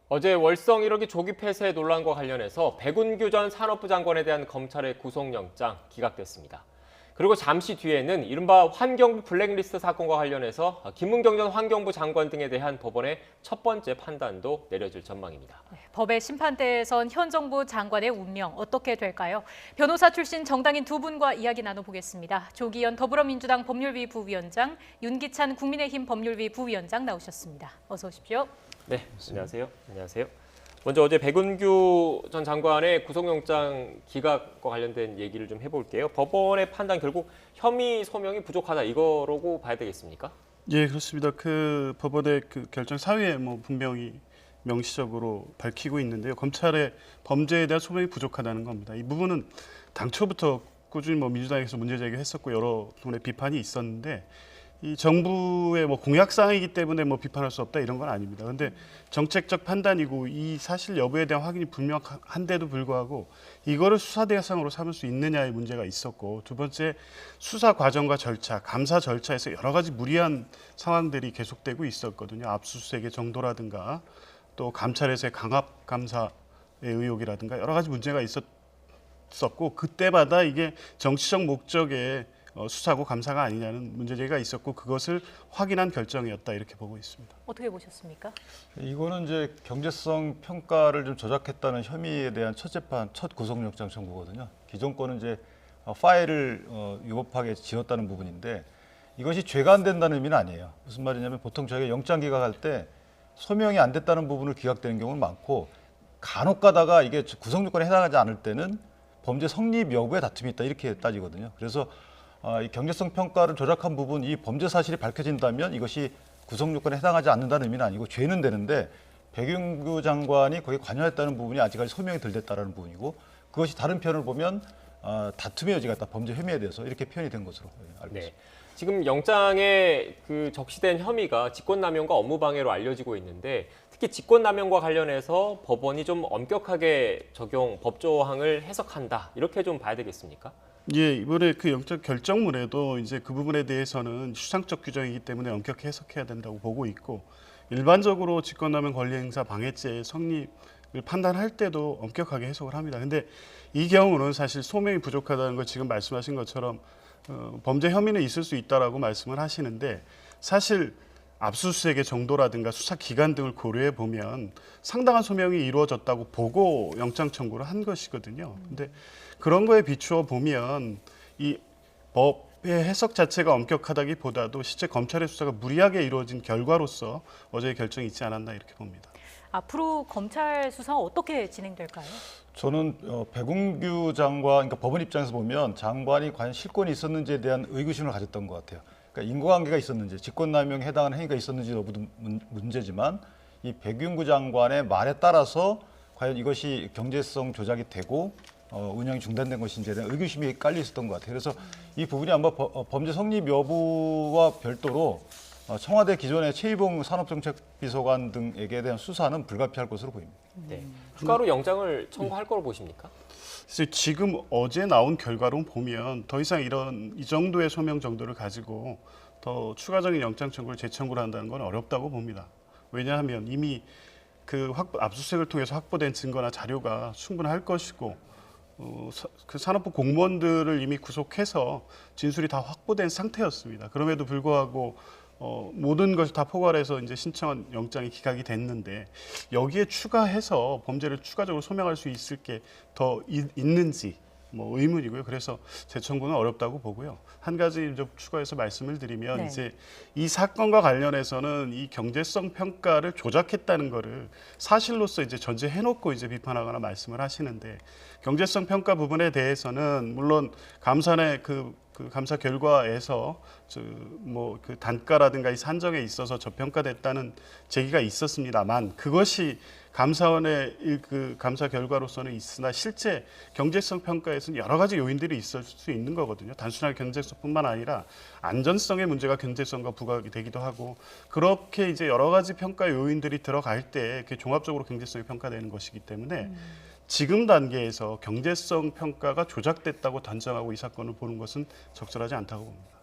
어제 월성 1호기 조기 폐쇄 논란과 관련해서 백운규 전 산업부 장관에 대한 검찰의 구속영장 기각됐습니다. 그리고 잠시 뒤에는 이른바 환경부 블랙리스트 사건과 관련해서 김문경 전 환경부 장관 등에 대한 법원의 첫 번째 판단도 내려질 전망입니다. 법의 심판대에선 현 정부 장관의 운명 어떻게 될까요? 변호사 출신 정당인 두 분과 이야기 나눠보겠습니다. 조기현 더불어민주당 법률위 부위원장, 윤기찬 국민의힘 법률위 부위원장 나오셨습니다. 어서 오십시오. 네, 안녕하세요. 안녕하세요. 먼저 어제 백운규 전 장관의 구속영장 기각과 관련된 얘기를 좀 해볼게요. 법원의 판단 결국 혐의 소명이 부족하다 이거라고 봐야 되겠습니까? 예, 그렇습니다. 그 법원의 그 결정 사유에 분명히 명시적으로 밝히고 있는데요. 검찰의 범죄에 대한 소명이 부족하다는 겁니다. 이 부분은 당초부터 꾸준히 민주당에서 문제 제기했었고 여러 분의 비판이 있었는데 이 정부의 공약 사항이기 때문에 비판할 수 없다 이런 건 아닙니다. 그런데 정책적 판단이고 이 사실 여부에 대한 확인이 분명한데도 불구하고 이거를 수사 대상으로 삼을 수 있느냐의 문제가 있었고, 두 번째 수사 과정과 절차, 감사 절차에서 여러 가지 무리한 상황들이 계속되고 있었거든요. 압수수색의 정도라든가 또 감찰에서의 강압 감사의 의혹이라든가 여러 가지 문제가 있었고, 그때마다 이게 정치적 목적의 수사고 감사가 아니냐는 문제제기가 있었고, 그것을 확인한 결정이었다 이렇게 보고 있습니다. 어떻게 보셨습니까? 이거는 이제 경제성 평가를 좀 조작했다는 혐의에 대한 첫 재판, 첫 구속영장 청구거든요. 기존 거는 이제 파일을 위법하게 지었다는 부분인데 이것이 죄가 안 된다는 의미는 아니에요. 무슨 말이냐면 보통 저희가 영장 기각할 때 소명이 안 됐다는 부분을 기각되는 경우는 많고, 간혹 가다가 이게 구속 요건에 해당하지 않을 때는 범죄 성립 여부에 다툼이 있다 이렇게 따지거든요. 그래서 이 경제성 평가를 조작한 부분, 이 범죄 사실이 밝혀진다면 이것이 구속 요건에 해당하지 않는다는 의미는 아니고 죄는 되는데, 백운규 장관이 거기에 관여했다는 부분이 아직까지 소명이 덜 됐다는 부분이고, 그것이 다른 편을 보면 다툼의 여지가 있다, 범죄 혐의에 대해서 이렇게 표현이 된 것으로 알고 있습니다. 네. 지금 영장에 그 적시된 혐의가 직권남용과 업무방해로 알려지고 있는데, 특히 직권남용과 관련해서 법원이 좀 엄격하게 적용 법조항을 해석한다 이렇게 좀 봐야 되겠습니까? 예, 이번에 그 영장 결정문에도 이제 그 부분에 대해서는 추상적 규정이기 때문에 엄격히 해석해야 된다고 보고 있고, 일반적으로 직권남용 권리행사 방해죄의 성립을 판단할 때도 엄격하게 해석을 합니다. 근데 이 경우는 사실 소명이 부족하다는 걸 지금 말씀하신 것처럼 범죄 혐의는 있을 수 있다라고 말씀을 하시는데, 사실 압수수색의 정도라든가 수사 기간 등을 고려해 보면 상당한 소명이 이루어졌다고 보고 영장 청구를 한 것이거든요. 근데 그런 거에 비추어 보면 이 법의 해석 자체가 엄격하다기보다도 실제 검찰의 수사가 무리하게 이루어진 결과로서 어제의 결정이 있지 않았나 이렇게 봅니다. 앞으로 검찰 수사가 어떻게 진행될까요? 저는 백운규 장관, 그러니까 법원 입장에서 보면 장관이 과연 실권이 있었는지에 대한 의구심을 가졌던 것 같아요. 그러니까 인과관계가 있었는지, 직권남용에 해당하는 행위가 있었는지 여부도 문제지만, 이 백운규 장관의 말에 따라서 과연 이것이 경제성 조작이 되고 운영이 중단된 것인지에 대한 의구심이 깔려 있었던 것 같아요. 그래서 이 부분이 아마 범죄 성립 여부와 별도로 청와대 기존의 최희봉 산업정책비서관 등에게 대한 수사는 불가피할 것으로 보입니다. 네. 추가로 영장을 청구할 거로 보십니까? 그래서 지금 어제 나온 결과로 보면 더 이상 이 정도의 소명 정도를 가지고 더 추가적인 영장 청구를 재청구를 한다는 건 어렵다고 봅니다. 왜냐하면 이미 그 압수수색을 통해서 확보된 증거나 자료가 충분할 것이고, 그 산업부 공무원들을 이미 구속해서 진술이 다 확보된 상태였습니다. 그럼에도 불구하고 모든 것을 다 포괄해서 이제 신청한 영장이 기각이 됐는데, 여기에 추가해서 범죄를 추가적으로 소명할 수 있을 게 더 있는지 의문이고요. 그래서 재청구는 어렵다고 보고요. 한 가지 좀 추가해서 말씀을 드리면, 네. 이제 이 사건과 관련해서는 이 경제성 평가를 조작했다는 거를 사실로서 이제 전제해놓고 이제 비판하거나 말씀을 하시는데, 경제성 평가 부분에 대해서는 물론 감사의 그 감사 결과에서 그 단가라든가 이 산정에 있어서 저평가됐다는 제기가 있었습니다만, 그것이 감사원의 그 감사 결과로서는 있으나 실제 경제성 평가에서는 여러 가지 요인들이 있을 수 있는 거거든요. 단순하게 경제성뿐만 아니라 안전성의 문제가 경제성과 부각이 되기도 하고, 그렇게 이제 여러 가지 평가 요인들이 들어갈 때 그게 종합적으로 경제성이 평가되는 것이기 때문에 지금 단계에서 경제성 평가가 조작됐다고 단정하고 이 사건을 보는 것은 적절하지 않다고 봅니다.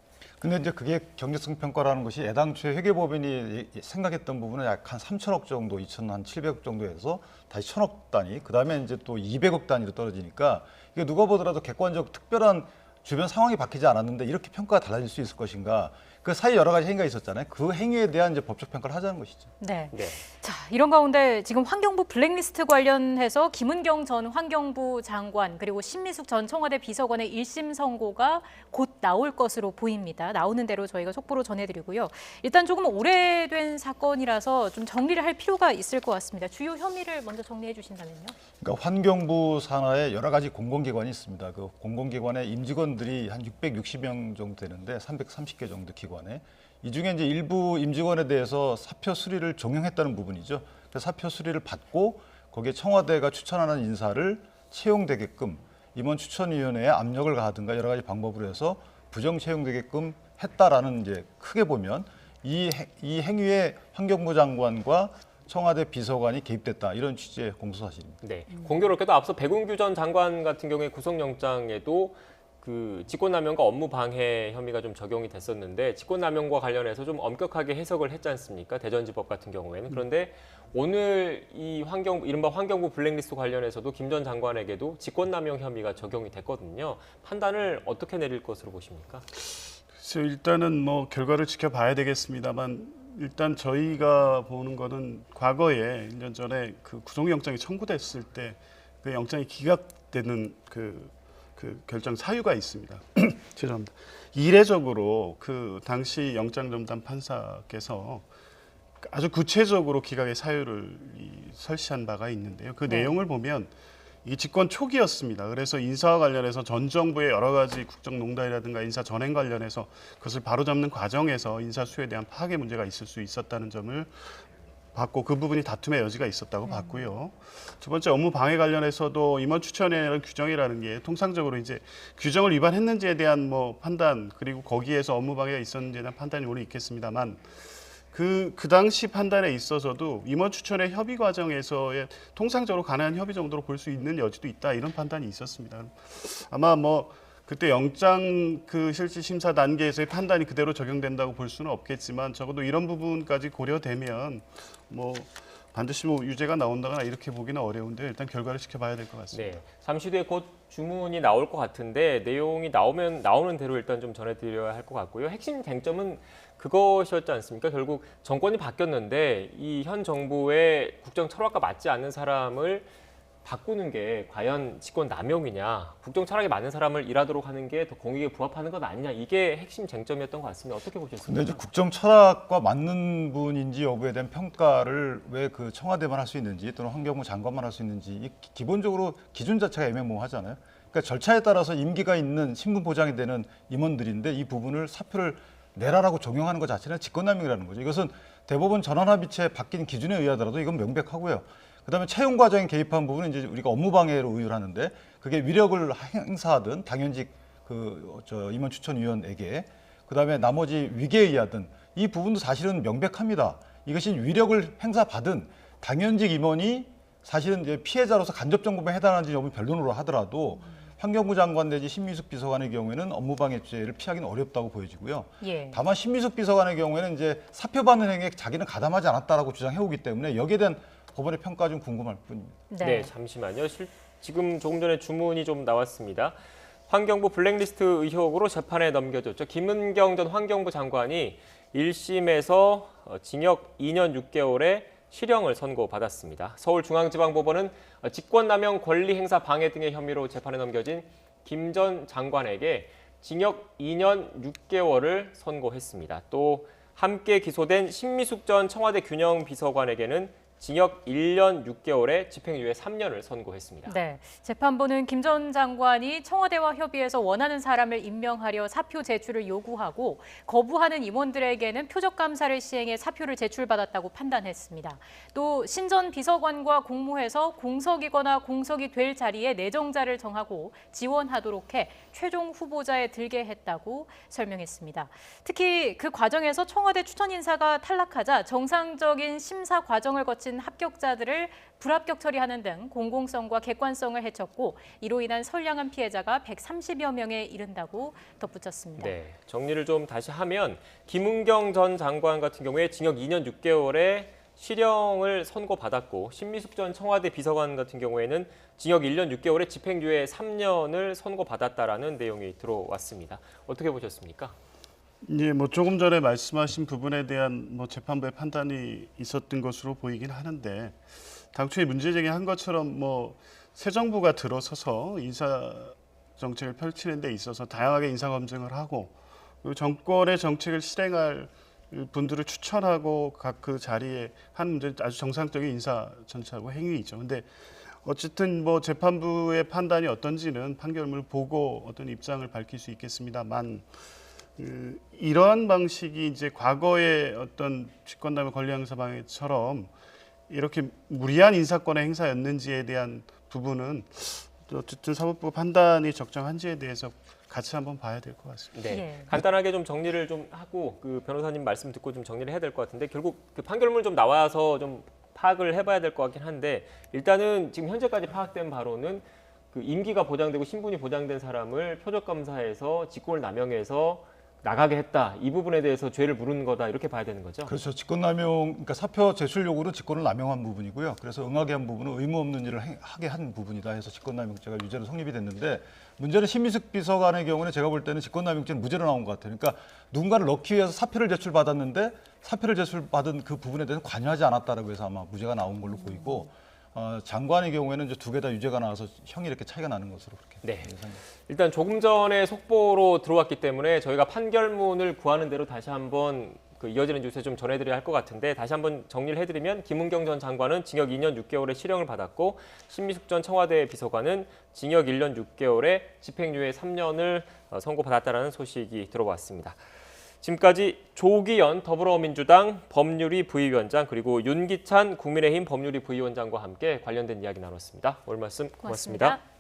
근데 이제 그게 경제성 평가라는 것이 애당초에 회계법인이 생각했던 부분은 약 한 3천억 정도, 2,700억 정도에서 다시 1,000억 단위, 그다음에 이제 또 200억 단위로 떨어지니까 이게 누가 보더라도 객관적 특별한 주변 상황이 바뀌지 않았는데 이렇게 평가가 달라질 수 있을 것인가? 그 사이 여러 가지 행위가 있었잖아요. 그 행위에 대한 이제 법적 평가를 하자는 것이죠. 네. 네. 자, 이런 가운데 지금 환경부 블랙리스트 관련해서 김은경 전 환경부 장관 그리고 신미숙 전 청와대 비서관의 1심 선고가 곧 나올 것으로 보입니다. 나오는 대로 저희가 속보로 전해드리고요. 일단 조금 오래된 사건이라서 좀 정리를 할 필요가 있을 것 같습니다. 주요 혐의를 먼저 정리해 주신다면요. 그러니까 환경부 산하에 여러 가지 공공기관이 있습니다. 그 공공기관의 임직원들이 한 660명 정도 되는데 330개 정도 기관에 이 중에 이제 일부 임직원에 대해서 사표 수리를 종용했다는 부분이죠. 그래서 사표 수리를 받고 거기에 청와대가 추천하는 인사를 채용되게끔 임원 추천위원회에 압력을 가하든가 여러 가지 방법으로 해서 부정 채용되게끔 했다라는 이제 크게 보면 이 행위에 환경부 장관과 청와대 비서관이 개입됐다 이런 취지의 공소 사실입니다. 네. 공교롭게도 앞서 백운규 전 장관 같은 경우에 구속영장에도 그 직권남용과 업무방해 혐의가 좀 적용이 됐었는데 직권남용과 관련해서 좀 엄격하게 해석을 했지 않습니까? 대전지법 같은 경우에는. 그런데 오늘 이 이른바 환경부 블랙리스트 관련해서도 김 전 장관에게도 직권남용 혐의가 적용이 됐거든요. 판단을 어떻게 내릴 것으로 보십니까? 그래서 일단은 뭐 결과를 지켜봐야 되겠습니다만 일단 저희가 보는 거는 과거에 1년 전에 그 구속영장이 청구됐을 때 그 영장이 기각되는 그 결정 사유가 있습니다. 죄송합니다. 이례적으로 그 당시 영장전담 판사께서 아주 구체적으로 기각의 사유를 설시한 바가 있는데요. 그 내용을 보면 이 집권 초기였습니다. 그래서 인사와 관련해서 전 정부의 여러 가지 국정농단이라든가 인사 전행 관련해서 그것을 바로잡는 과정에서 인사 수에 대한 파괴 문제가 있을 수 있었다는 점을 봤고 그 부분이 다툼의 여지가 있었다고 봤고요. 두 번째 업무 방해 관련해서도 임원 추천이라는 규정이라는 게 통상적으로 이제 규정을 위반했는지에 대한 뭐 판단 그리고 거기에서 업무 방해가 있었는지에 대한 판단이 물론 있겠습니다만 그 당시 판단에 있어서도 임원 추천의 협의 과정에서의 통상적으로 가능한 협의 정도로 볼 수 있는 여지도 있다 이런 판단이 있었습니다. 아마 뭐 그때 영장 그 실질 심사 단계에서의 판단이 그대로 적용된다고 볼 수는 없겠지만 적어도 이런 부분까지 고려되면 뭐 반드시 뭐 유죄가 나온다거나 이렇게 보기는 어려운데 일단 결과를 지켜봐야 될 것 같습니다. 네, 잠시 뒤에 곧 주문이 나올 것 같은데 내용이 나오는 대로 일단 좀 전해드려야 할 것 같고요. 핵심 쟁점은 그것이었지 않습니까? 결국 정권이 바뀌었는데 이 현 정부의 국정 철학과 맞지 않는 사람을 바꾸는 게 과연 직권 남용이냐, 국정 철학에 맞는 사람을 일하도록 하는 게 더 공익에 부합하는 것 아니냐, 이게 핵심 쟁점이었던 것 같습니다. 어떻게 보셨습니까? 근데 이제 국정 철학과 맞는 분인지 여부에 대한 평가를 왜 그 청와대만 할 수 있는지 또는 환경부 장관만 할 수 있는지 기본적으로 기준 자체가 애매모호하잖아요. 그러니까 절차에 따라서 임기가 있는 신분 보장이 되는 임원들인데 이 부분을 사표를 내라라고 적용하는 것 자체는 직권남용이라는 거죠. 이것은 대법원 전환합의체 바뀐 기준에 의하더라도 이건 명백하고요. 그다음에 채용 과정에 개입한 부분은 이제 우리가 업무방해로 의율하는데 그게 위력을 행사하든 당연직 임원 추천위원에게 그다음에 나머지 위계에 의하든 이 부분도 사실은 명백합니다. 이것이 위력을 행사받은 당연직 임원이 사실은 이제 피해자로서 간접정보에 해당하는지 여부 변론으로 하더라도 환경부 장관 내지 신미숙 비서관의 경우에는 업무방해죄를 피하기는 어렵다고 보여지고요. 예. 다만 신미숙 비서관의 경우에는 이제 사표 받는 행위에 자기는 가담하지 않았다라고 주장해오기 때문에 여기에 대한 법원의 평가 좀 궁금할 뿐입니다. 네, 잠시만요. 지금 조금 전에 주문이 좀 나왔습니다. 환경부 블랙리스트 의혹으로 재판에 넘겨졌죠. 김은경 전 환경부 장관이 1심에서 징역 2년 6개월의 실형을 선고받았습니다. 서울중앙지방법원은 직권남용 권리행사 방해 등의 혐의로 재판에 넘겨진 김 전 장관에게 징역 2년 6개월을 선고했습니다. 또 함께 기소된 신미숙 전 청와대 균형비서관에게는 징역 1년 6개월에 집행유예 3년을 선고했습니다. 네, 재판부는 김 전 장관이 청와대와 협의해서 원하는 사람을 임명하려 사표 제출을 요구하고 거부하는 임원들에게는 표적 감사를 시행해 사표를 제출받았다고 판단했습니다. 또 신 전 비서관과 공모해서 공석이거나 공석이 될 자리에 내정자를 정하고 지원하도록 해 최종 후보자에 들게 했다고 설명했습니다. 특히 그 과정에서 청와대 추천 인사가 탈락하자 정상적인 심사 과정을 거친 맞은 합격자들을 불합격 처리하는 등 공공성과 객관성을 해쳤고 이로 인한 선량한 피해자가 130여 명에 이른다고 덧붙였습니다. 네, 정리를 좀 다시 하면 김은경 전 장관 같은 경우에 징역 2년 6개월에 실형을 선고받았고 신미숙 전 청와대 비서관 같은 경우에는 징역 1년 6개월에 집행유예 3년을 선고받았다라는 내용이 들어왔습니다. 어떻게 보셨습니까? 예, 뭐 조금 전에 말씀하신 부분에 대한 뭐 재판부의 판단이 있었던 것으로 보이긴 하는데 당초에 문제 제기한 것처럼 뭐 새 정부가 들어서서 인사 정책을 펼치는 데 있어서 다양하게 인사 검증을 하고 그리고 정권의 정책을 실행할 분들을 추천하고 각 그 자리에 한 문제 아주 정상적인 인사 전차고 행위이죠. 근데 어쨌든 뭐 재판부의 판단이 어떤지는 판결문을 보고 어떤 입장을 밝힐 수 있겠습니다만 이러한 방식이 이제 과거의 어떤 직권남용 권리행사 방해처럼 이렇게 무리한 인사권의 행사였는지에 대한 부분은 어쨌든 사법부 판단이 적정한지에 대해서 같이 한번 봐야 될 것 같습니다. 네, 예. 간단하게 좀 정리를 좀 하고 그 변호사님 말씀 듣고 좀 정리를 해야 될 것 같은데 결국 그 판결문 좀 나와서 좀 파악을 해봐야 될 것 같긴 한데 일단은 지금 현재까지 파악된 바로는 그 임기가 보장되고 신분이 보장된 사람을 표적감사해서 직권을 남용해서 나가게 했다. 이 부분에 대해서 죄를 물은 거다. 이렇게 봐야 되는 거죠? 그렇죠. 직권남용, 그러니까 사표 제출 요구는 직권을 남용한 부분이고요. 그래서 응하게 한 부분은 의무 없는 일을 하게 한 부분이다 해서 직권남용죄가 유죄로 성립이 됐는데 문제는 신미숙 비서관의 경우는 제가 볼 때는 직권남용죄는 무죄로 나온 것 같아요. 그러니까 누군가를 넣기 위해서 사표를 제출받았는데 사표를 제출받은 그 부분에 대해서 관여하지 않았다라고 해서 아마 무죄가 나온 걸로 보이고 장관의 경우에는 이제 두 개 다 유죄가 나와서 형이 이렇게 차이가 나는 것으로 그렇게 네. 예상됩니다. 일단 조금 전에 속보로 들어왔기 때문에 저희가 판결문을 구하는 대로 다시 한번 그 이어지는 뉴스에 좀 전해드려야 할 것 같은데 다시 한번 정리를 해드리면 김은경 전 장관은 징역 2년 6개월의 실형을 받았고 신미숙 전 청와대 비서관은 징역 1년 6개월에 집행유예 3년을 선고받았다는 소식이 들어왔습니다. 지금까지 조기현 더불어민주당 법률위 부위원장 그리고 윤기찬 국민의힘 법률위 부위원장과 함께 관련된 이야기 나눴습니다. 오늘 말씀 고맙습니다. 고맙습니다.